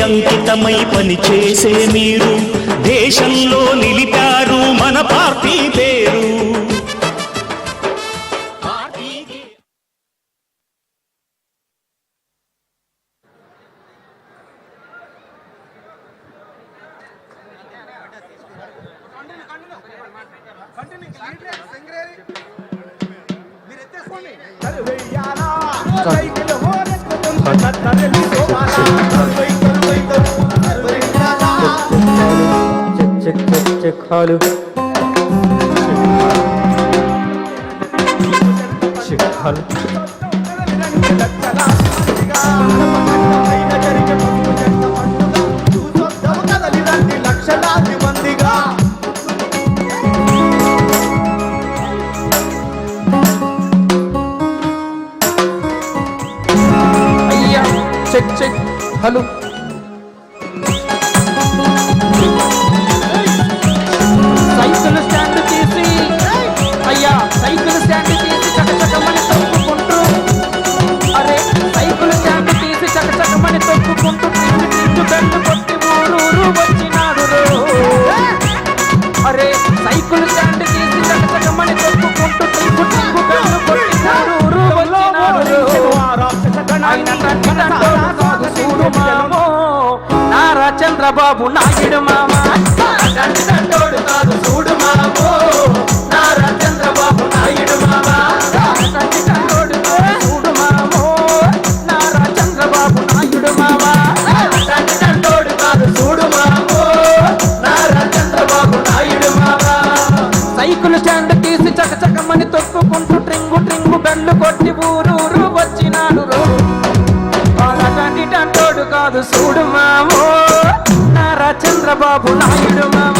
అంకితమై పనిచేసే మీరు దేశంలో నిలిపారు మన పార్టీ పేరు. చెక్కాలు చెక్కాలు లక్షలాది మందిగా అయ్యా check check hello cycle stand తీసి అయ్యా సైకిల్ స్టాండ్ తీసి చకచకమని తొక్కుకుంటూ అరే సైకిల్ స్టాండ్ తీసి చకచకమని తొక్కుకుంటూ తింటు బెండు కొట్టి ఊరూరు వచ్చినాడు అరే సైకిల్ స్టాండ్ తీసి చకచకమని తొక్కుకుంటూ తింటు బెండు కొట్టి ఊరూరు వచ్చినాడు ఆయన కాదు చూడు మామో నారా చంద్రబాబు నాయుడు మామ తండ్రి కాదు చూడు మామో నారా చంద్రబాబు నాయుడు మామ తండ్రి చూడు మామో నారా చంద్రబాబు నాయుడు మామ తండ్రి కాదు చూడు మామో నారా చంద్రబాబు నాయుడు మామ సైకిల్ స్టాండ్ తీసి చకచకమని తొక్కుకుంటూ ట్రింగు ట్రింగు బెల్లు కొట్టి ఊరూరు వచ్చినాడు తండ్రి కాదు చూడు మామో నారా చంద్రబాబు నాయుడు మామ